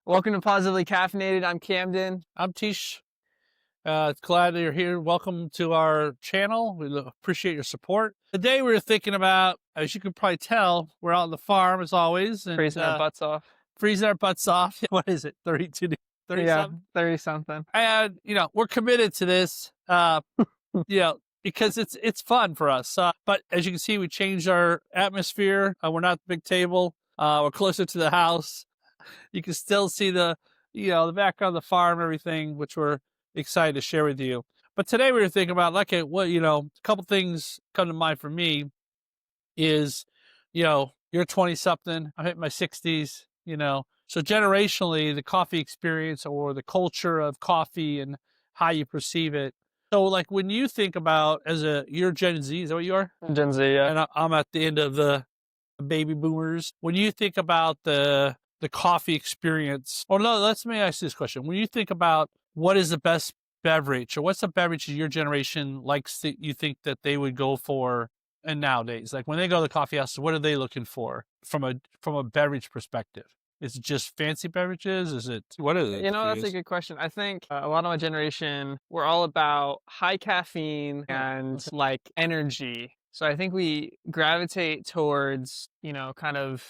Welcome to Positively Caffeinated. I'm Camden. I'm Tesh. Glad that you're here. Welcome to our channel. We appreciate your support. Today we're thinking about, as you can probably tell, we're out on the farm as always. And, Freezing our butts off. freezing our butts off. What is it, 32, 30 Yeah, something? 30 something. And, we're committed to this, because it's fun for us. But as you can see, we changed our atmosphere. We're not the big table. We're closer to the house. You can still see the background of the farm, everything, which we're excited to share with you. But today we were thinking about, a couple things come to mind for me is, you're 20 something, I'm hitting my 60s, so generationally, the coffee experience or the culture of coffee and how you perceive it. So like when you think about you're Gen Z, is that what you are? Gen Z, yeah. And I'm at the end of the baby boomers. When you think about the coffee experience, or no, let me ask you this question. When you think about what is the best beverage, or what's the beverage your generation likes that you think that they would go for, and nowadays, like when they go to the coffee house, what are they looking for from a beverage perspective? Is it just fancy beverages? What is it? That's a good question. I think a lot of my generation, we're all about high caffeine and like energy. So I think we gravitate towards, kind of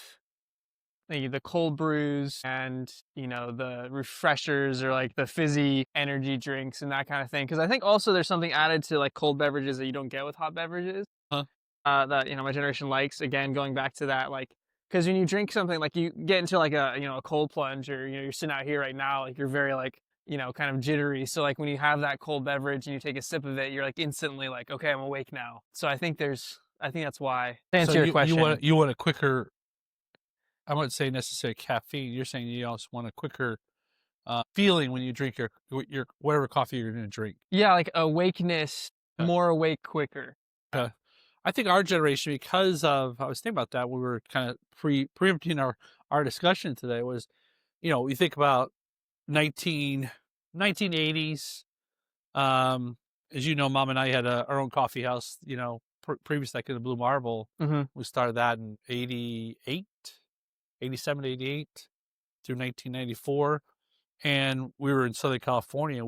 the cold brews and, the refreshers or like the fizzy energy drinks and that kind of thing. Because I think also there's something added to like cold beverages that you don't get with hot beverages. Huh? That my generation likes. Again, going back to that, like, because when you drink something, like you get into like a cold plunge, or you're sitting out here right now, like you're very like kind of jittery. So like when you have that cold beverage and you take a sip of it, you're like instantly like, okay, I'm awake now. So I think that's why. To answer your question, You want a quicker. I wouldn't say necessarily caffeine. You're saying you also want a quicker feeling when you drink your whatever coffee you're going to drink. Yeah, like awakeness, more awake quicker. I think our generation, because of, I was thinking about that, we were kind of preempting our discussion today, was, you think about 1980s. As you know, Mom and I had our own coffee house, previous, like in the Blue Marble. Mm-hmm. We started that in 88, 87, 88 through 1994. And we were in Southern California.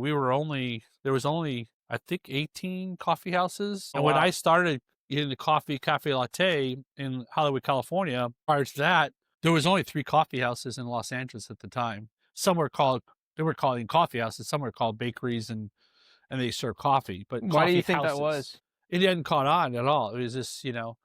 There was only, I think, 18 coffee houses. Oh, and when wow. I started getting the cafe latte in Hollywood, California, prior to that, there was only 3 coffee houses in Los Angeles at the time. They were calling coffee houses, some were called bakeries, and they serve coffee. But Why do you coffee think that houses, was? it hadn't caught on at all. It was just, even,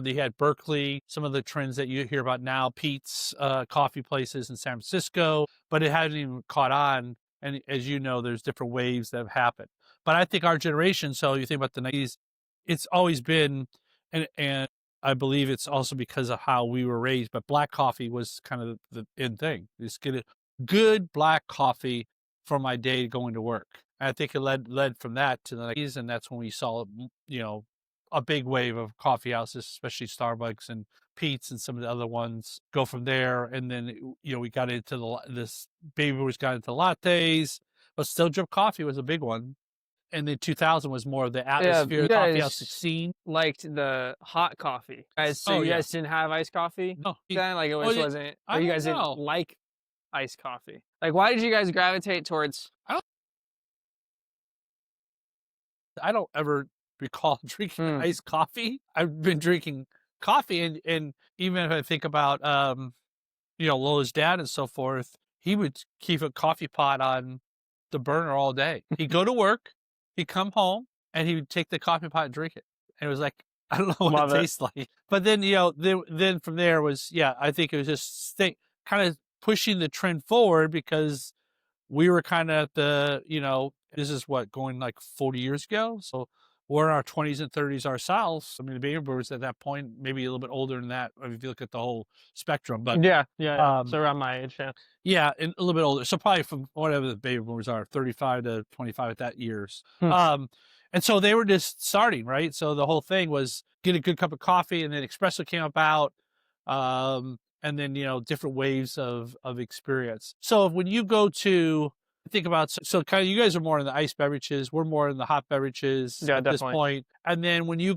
they had Berkeley, some of the trends that you hear about now, Pete's coffee places in San Francisco, but it hadn't even caught on. And as you know, there's different waves that have happened. But I think our generation, so you think about the 90s, it's always been, and I believe it's also because of how we were raised, but black coffee was kind of the in thing. Just get a good black coffee for my day going to work. And I think it led from that to the 90s, and that's when we saw, a big wave of coffee houses, especially Starbucks and Pete's and some of the other ones, go from there. And then, we got into this baby boomers got into lattes, but still drip coffee was a big one. And then 2000 was more of the atmosphere, coffee house scene. Liked the hot coffee. You guys didn't have iced coffee? No. Then like it wasn't, or you guys didn't like iced coffee? Like, why did you guys gravitate towards? I don't ever recall drinking iced coffee. I've been drinking coffee, and even if I think about, Lola's dad and so forth, he would keep a coffee pot on the burner all day. He'd go to work, he'd come home, and he would take the coffee pot and drink it. And it was like, I don't know what it tastes like. But then, then from there was, I think it was just kind of pushing the trend forward, because we were kind of at the, this is going like 40 years ago. So we're in our 20s and 30s ourselves. I mean, the baby boomers at that point, maybe a little bit older than that, if you look at the whole spectrum. But yeah. So around my age, yeah. Yeah, and a little bit older. So probably from whatever the baby boomers are, 35 to 25 at that years. And so they were just starting, right? So the whole thing was get a good cup of coffee, and then espresso came about. And then, different waves of experience. So when you go to think about, so kind of, you guys are more in the iced beverages, we're more in the hot beverages at this point. And then when you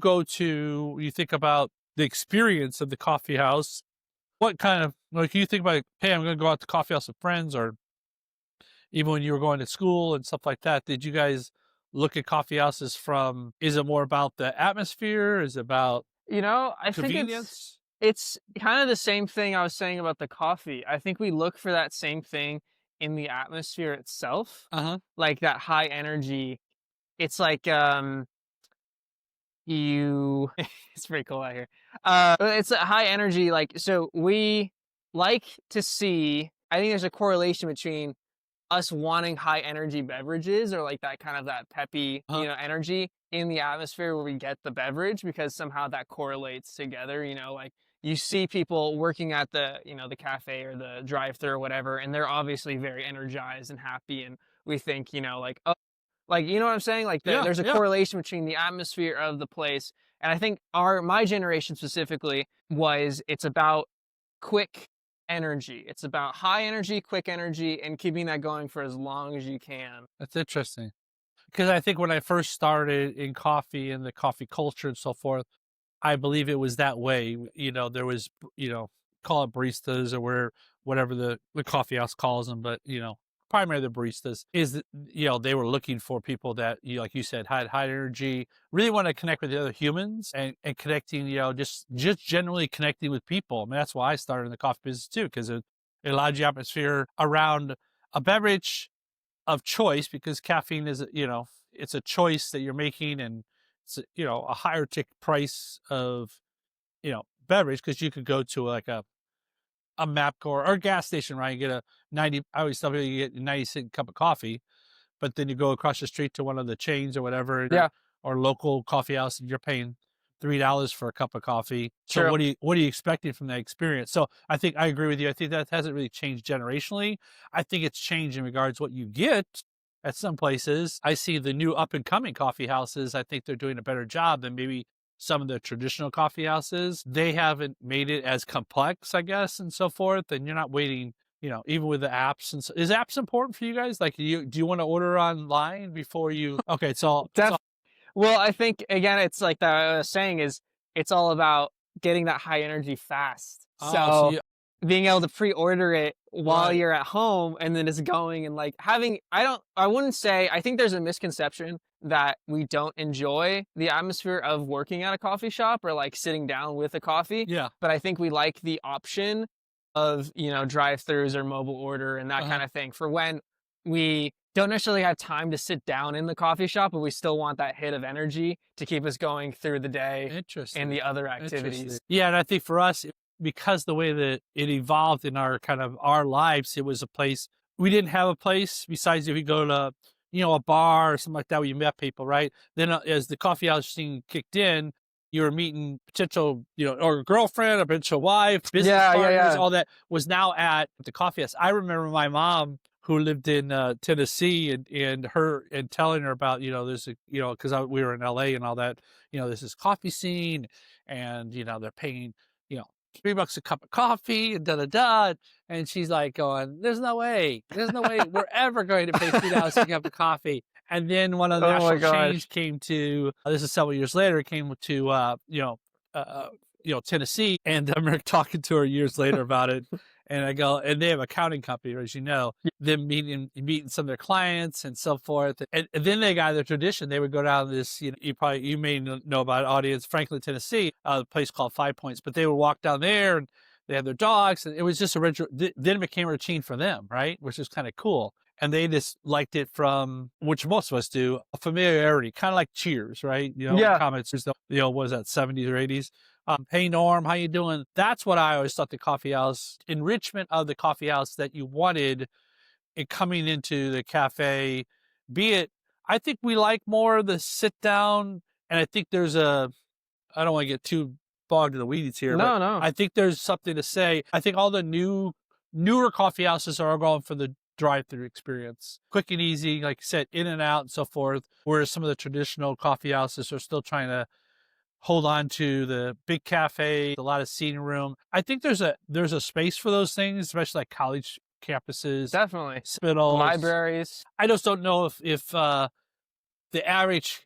think about the experience of the coffee house, what kind of, like, you think about, hey, I'm going to go out to coffee house with friends, or even when you were going to school and stuff like that, did you guys look at coffee houses from, is it more about the atmosphere? Is it about I think it's convenience? it's kind of the same thing I was saying about the coffee. I think we look for that same thing in the atmosphere itself, Uh-huh. like that high energy. It's like you it's pretty cool out here. It's a high energy, like, so we like to see, I think there's a correlation between us wanting high energy beverages, or like that kind of that peppy, Uh-huh. energy in the atmosphere where we get the beverage, because somehow that correlates together, like you see people working at the cafe or the drive-through or whatever, and they're obviously very energized and happy, and we think, like, oh, like, you know what I'm saying? Like Yeah, there's a yeah. correlation between the atmosphere of the place. And I think my generation specifically was, it's about quick energy. It's about high energy, quick energy, and keeping that going for as long as you can. That's interesting. Because I think when I first started in coffee and the coffee culture and so forth, I believe it was that way. There was, call it baristas, or whatever the coffee house calls them, but primarily the baristas is that, they were looking for people that, like you said, had high energy, really want to connect with the other humans, and connecting, just generally connecting with people. I mean, that's why I started in the coffee business too, because it allowed you atmosphere around a beverage of choice, because caffeine is, it's a choice that you're making, and it's, a higher tick price of, beverage, because you could go to like a Mapco or a gas station, right? You get a 90, I always tell people, you get a 90-cent cup of coffee, but then you go across the street to one of the chains or whatever, Yeah, or local coffee house, and you're paying $3 for a cup of coffee. So true. what are you expecting from that experience? So I think I agree with you. I think that hasn't really changed generationally. I think it's changed in regards to what you get at some places. I see the new up and coming coffee houses. I think they're doing a better job than maybe some of the traditional coffee houses. They haven't made it as complex, I guess, and so forth. And you're not waiting, even with the apps. And so, is apps important for you guys? Like, do you want to order online before you? Okay, it's all. Well, I think again, it's like the saying is, it's all about getting that high energy fast. Oh, so So you being able to pre-order it while right? you're at home, and then it's going, and like having, I wouldn't say, I think there's a misconception that we don't enjoy the atmosphere of working at a coffee shop or like sitting down with a coffee, Yeah. but I think we like the option of, drive-throughs or mobile order and that Uh huh. kind of thing for when we don't necessarily have time to sit down in the coffee shop, but we still want that hit of energy to keep us going through the day and Interesting. the other Interesting. activities. Yeah, and I think for us, because the way that it evolved in our kind of our lives, it was a place we didn't have a place besides if you go to, a bar or something like that where you met people, right? Then as the coffee house scene kicked in, you were meeting potential, or girlfriend, or potential wife, business Yeah, yeah, partners, yeah. all that was now at the coffee house. I remember my mom, who lived in Tennessee, and telling her about, there's a, because we were in LA and all that, there's this coffee scene, and they're paying, you know $3 a cup of coffee, and da da da. And she's like going, there's no way we're ever going to pay $3 a cup of coffee. And then one of the Oh my national chains gosh. came to, this is several years later, it came to Tennessee, and I remember talking to her years later about it. And I go, and they have a accounting company, as you know, them meeting some of their clients and so forth. And then they got their tradition. They would go down this, you may know about audience, Franklin, Tennessee, a place called Five Points, but they would walk down there, and they had their dogs, and it was just a ritual. Then it became a routine for them, right? Which is kind of cool. And they just liked it from, which most of us do, a familiarity, kind of like Cheers, right? Yeah, Comments, what was that, 70s or 80s? Hey Norm, how you doing? That's what I always thought the coffee house, enrichment of the coffee house that you wanted in coming into the cafe, be it, I think we like more the sit down, and I think I don't want to get too bogged in the weeds here, but no, no, I think there's something to say. I think all the newer coffee houses are all going for the drive-through experience, quick and easy, like you said, in and out and so forth. Whereas some of the traditional coffee houses are still trying to hold on to the big cafe, a lot of seating room. I think there's a space for those things, especially like college campuses, definitely. hospitals. Libraries. I just don't know if the average,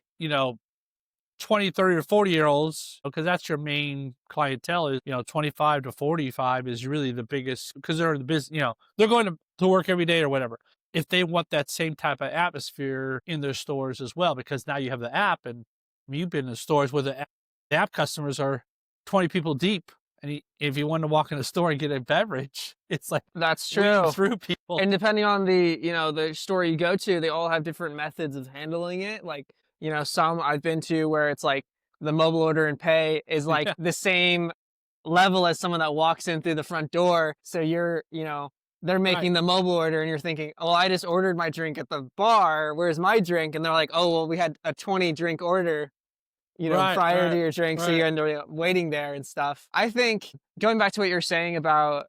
20, 30, or 40-year-olds, because that's your main clientele is, 25 to 45 is really the biggest because they're in the business, they're going to work every day or whatever. If they want that same type of atmosphere in their stores as well, because now you have the app and you've been in stores where the app customers are 20 people deep. And if you want to walk in a store and get a beverage, it's like That's weeding true. through people. And depending on the store you go to, they all have different methods of handling it. Like, some I've been to where it's like the mobile order and pay is like Yeah, the same level as someone that walks in through the front door. So they're right, making the mobile order and you're thinking, oh, I just ordered my drink at the bar. Where's my drink? And they're like, oh, well, we had a 20 drink order, right, prior to right, your drink. So right. you end up waiting there and stuff. I think going back to what you're saying about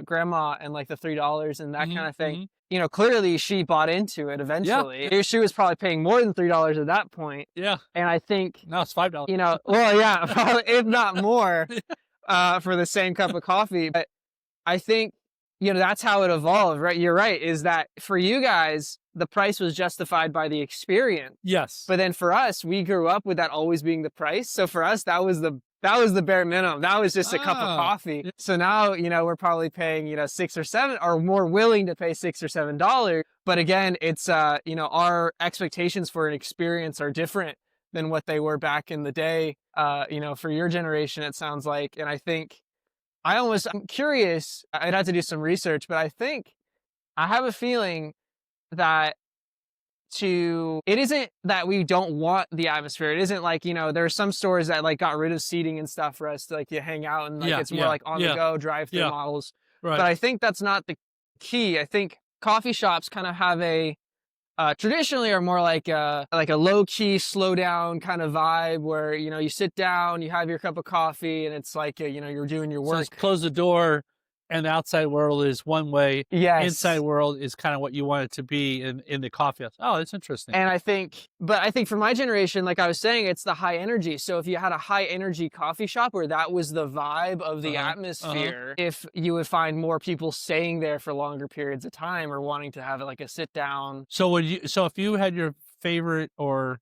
grandma and like the $3 and that Hmm, kind of thing, hmm. clearly she bought into it Yeah, eventually. She was probably paying more than $3 at that point. yeah. And I think, Now it's $5. well, yeah, probably, if not more, for the same cup of coffee. But I think, that's how it evolved, right? You're right, is that for you guys, the price was justified by the experience. Yes. But then for us, we grew up with that always being the price. So for us, that was the bare minimum. That was just a cup of Ah, coffee. yeah, So now, we're probably paying, 6 or 7 or more willing to pay $6 or $7. But again, it's our expectations for an experience are different than what they were back in the day. For your generation, it sounds like. And I think I'm curious. I'd have to do some research, but I have a feeling that it isn't that we don't want the atmosphere. It isn't like, there are some stores that like got rid of seating and stuff for us to like you hang out and like yeah, it's more yeah, like on the yeah, go drive-through yeah. models. But Right. I think that's not the key. I think coffee shops kind of have traditionally are more like a low key, slow down kind of vibe where, you sit down, you have your cup of coffee and it's like, you're doing your So it's work. close the door, and the outside world is one way. Inside Yes. world is kind of what you want it to be in the coffee house. Oh, that's interesting. And I think for my generation, like I was saying, it's the high energy. So if you had a high energy coffee shop where that was the vibe of the Uh-huh. Uh-huh. atmosphere, if you would find more people staying there for longer periods of time or wanting to have like a sit down. So if you had your favorite, or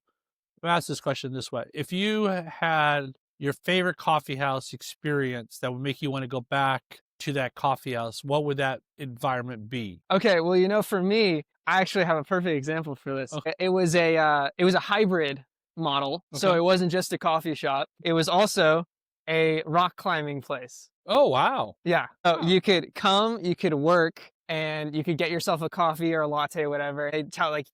let me ask this question this way. If you had your favorite coffee house experience that would make you want to go back to that coffee house, what would that environment be? Okay, well, for me, I actually have a perfect example for this. Oh, It was a hybrid model. So okay. it wasn't just a coffee shop. It was also a rock climbing place. Oh, wow. Yeah. So Huh. you could come, you could work, and you could get yourself a coffee or a latte, whatever. They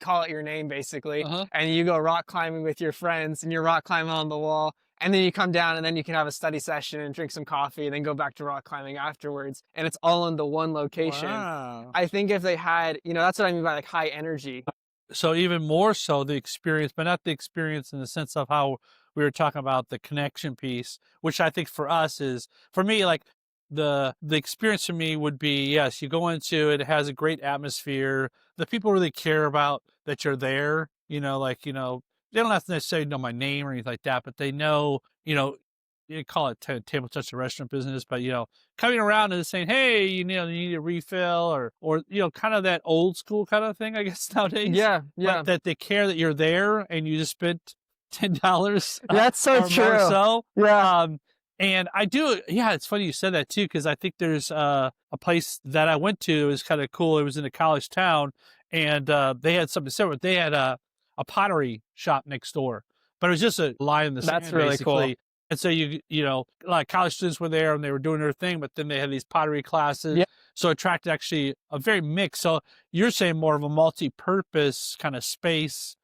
call it your name basically, Uh-huh. and you go rock climbing with your friends, and you're rock climbing on the wall. And then you come down, and then you can have a study session and drink some coffee, and then go back to rock climbing afterwards. And it's all in the one location. Wow. I think if they had, that's what I mean by like high energy. So even more so the experience, but not the experience in the sense of how we were talking about the connection piece, which I think for us is, for me, like the experience for me would be, yes, you go into it, it has a great atmosphere. The people really care about that you're there, they don't have to necessarily know my name or anything like that, but they know, you call it table touch the restaurant business, but coming around and saying, hey, you need a refill, or kind of that old school kind of thing, I guess nowadays. Yeah, yeah. But that they care that you're there and you just spent $10 That's so or more true. so. Yeah. And I do, yeah, it's funny you said that too, because I think there's a place that I went to. It was kind of cool. It was in a college town, and they had something similar. They had a pottery shop next door, but it was just a line in the That's sand, really cool. basically. And so like college students were there and they were doing their thing, but then they had these pottery classes. Yeah. So it attracted actually a very mix. So you're saying more of a multi-purpose kind of space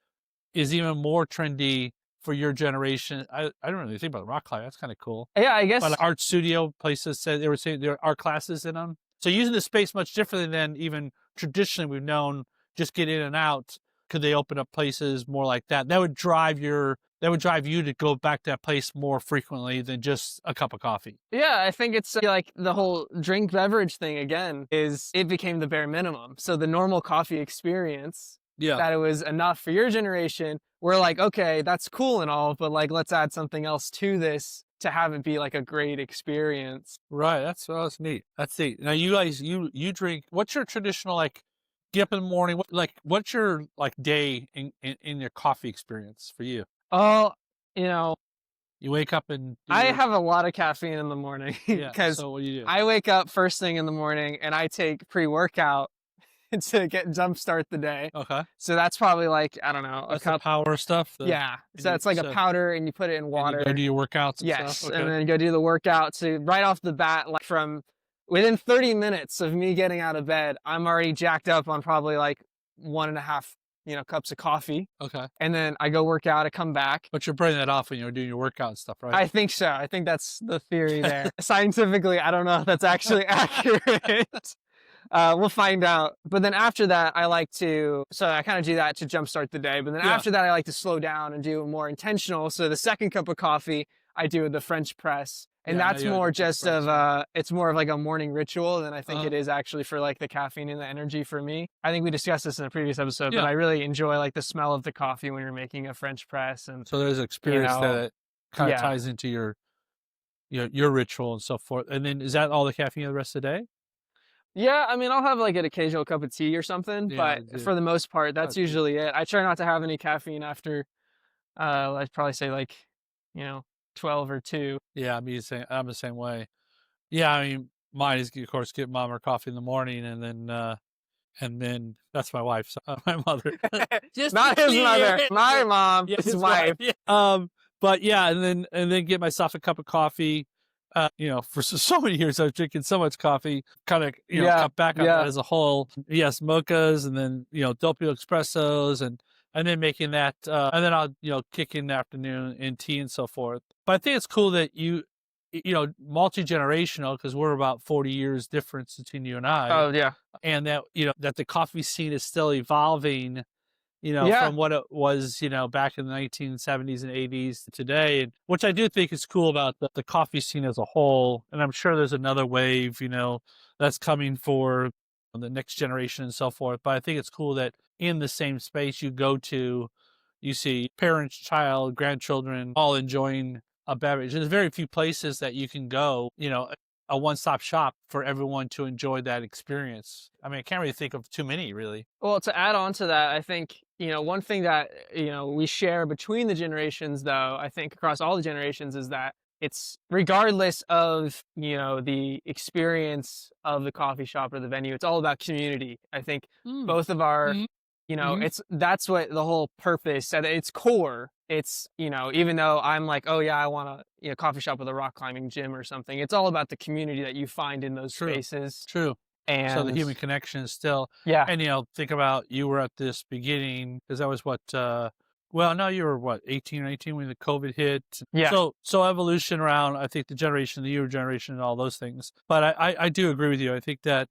is even more trendy for your generation. I don't really think about rock climbing. That's kind of cool. Yeah, I But guess. art studio places said they were saying there are classes in them. So using the space much differently than even traditionally we've known, just get in and out. Could they open up places more like that? That would drive you to go back to that place more frequently than just a cup of coffee. Yeah, I think it's like the whole drink beverage thing again is it became the bare minimum. So the normal coffee experience, Yeah. that it was enough for your generation, we're like, okay, that's cool and all, but like let's add something else to this to have it be like a great experience. Right. That's neat. That's neat. Now you guys, you drink. What's your traditional, like, get up in the morning? What's your like day in your coffee experience for you? Oh, you know, You wake up and do I your have a lot of caffeine in the morning yeah. because So what do you do? I wake up first thing in the morning and I take pre-workout to get jumpstart the day. Okay. So that's probably like, I don't know, a That's the cup. power stuff. Yeah. So it's like a powder and you put it in and you go water. do your workouts and stuff. Yes. And Okay. then go do the workout. So right off the bat, like from within 30 minutes of me getting out of bed, I'm already jacked up on probably like 1.5, cups of coffee. Okay. And then I go work out, I come back. But you're burning that off when you're doing your workout and stuff, right? I think so. I think that's the theory there. Scientifically, I don't know if that's actually accurate. We'll find out. But then after that, so I kind of do that to jumpstart the day. But then Yeah. after that, I like to slow down and do more intentional. So the second cup of coffee, I do the French press. And Yeah, I know that's you like more the French just press, it's more of like a morning ritual than I think Uh-huh. it is actually for like the caffeine and the energy for me. I think we discussed this in a previous episode, but Yeah. I really enjoy like the smell of the coffee when you're making a French press. And So there's experience know, that kind of yeah. ties into your ritual and so forth. And then is that all the caffeine the rest of the day? Yeah, I mean, I'll have like an occasional cup of tea or something, Yeah, I but do. for the most part, that's Too. usually it. I try not to have any caffeine after, I'd probably say like, you know, 12 or 2. Yeah, I'm the same way. Yeah, I mean, mine is of course get mom her coffee in the morning, and then that's my wife, my mother. Just Not to his clear mother, it. my mom, Yeah, his wife. Yeah. But yeah, and then get myself a cup of coffee. For so many years I was drinking so much coffee, kind of Yeah, cut back on yeah. that as a whole. Yes, mochas, and then doppio espressos, and then making that, and then I'll kick in the afternoon in tea and so forth. But I think it's cool that multi-generational, because we're about 40 years difference between you and I, Oh, yeah. and that that the coffee scene is still evolving, Yeah. from what it was, back in the 1970s and 80s to today, and which I do think is cool about the coffee scene as a whole. And I'm sure there's another wave, that's coming for the next generation and so forth. But I think it's cool that in the same space you go to, you see parents, child, grandchildren all enjoying a beverage. There's very few places that you can go, a one-stop shop for everyone to enjoy that experience. I mean, I can't really think of too many, really. Well, to add on to that, I think, one thing that, we share between the generations, though, I think across all the generations is that it's regardless of, the experience of the coffee shop or the venue, it's all about community. I think both of our, Mhm. that's what the whole purpose at its core. It's, even though I'm like, oh yeah, I want a coffee shop with a rock climbing gym or something. It's all about the community that you find in those spaces. True. And So the human connection is still, yeah, and think about, you were at this beginning, because that was what, well, no, you were what, 18 or 19 when the COVID hit. yeah. So evolution around, I think, the generation, the your generation, and all those things. But I do agree with you. I think that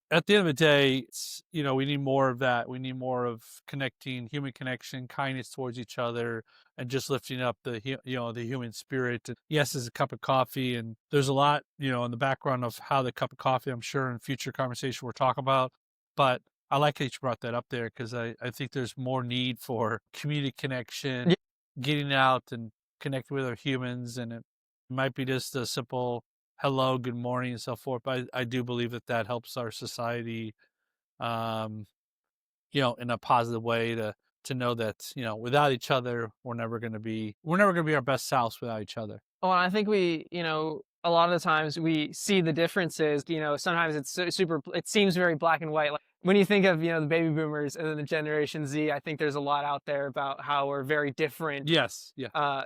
at the end of the day, it's, we need more of that. We need more of connecting, human connection, kindness towards each other, and just lifting up the human spirit. And yes, there's a cup of coffee, and there's a lot, in the background of how the cup of coffee, I'm sure in future conversation we'll talk about. But I like that you brought that up there, because I think there's more need for community connection, Yeah. getting out and connecting with other humans. And it might be just a simple hello, good morning, and so forth. But I do believe that helps our society, in a positive way, to know that, without each other, we're never going to be our best selves without each other. Well, I think we, a lot of the times we see the differences, sometimes it's it seems very black and white. Like when you think of, the baby boomers and then the Generation Z, I think there's a lot out there about how we're very different. Yes. Yeah.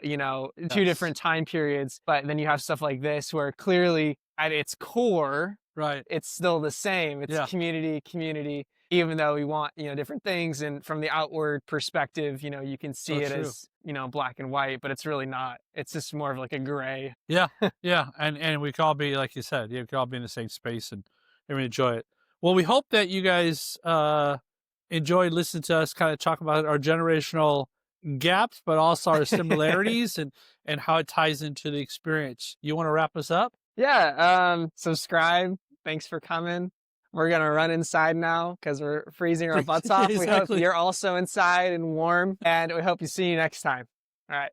Two different time periods. But then you have stuff like this where clearly at its core, Right. it's still the same. It's community, even though we want, different things. And from the outward perspective, you can see it as, black and white, but it's really not. It's just more of like a gray. Yeah. Yeah. And we could all be, like you said, we could all be in the same space and really enjoy it. Well, we hope that you guys enjoyed listening to us kind of talk about our generational gaps, but also our similarities and how it ties into the experience. You want to wrap us up? Yeah. Subscribe. Thanks for coming. We're going to run inside now because we're freezing our butts off. We hope Exactly. you're also inside and warm, and we hope to see you next time. All right.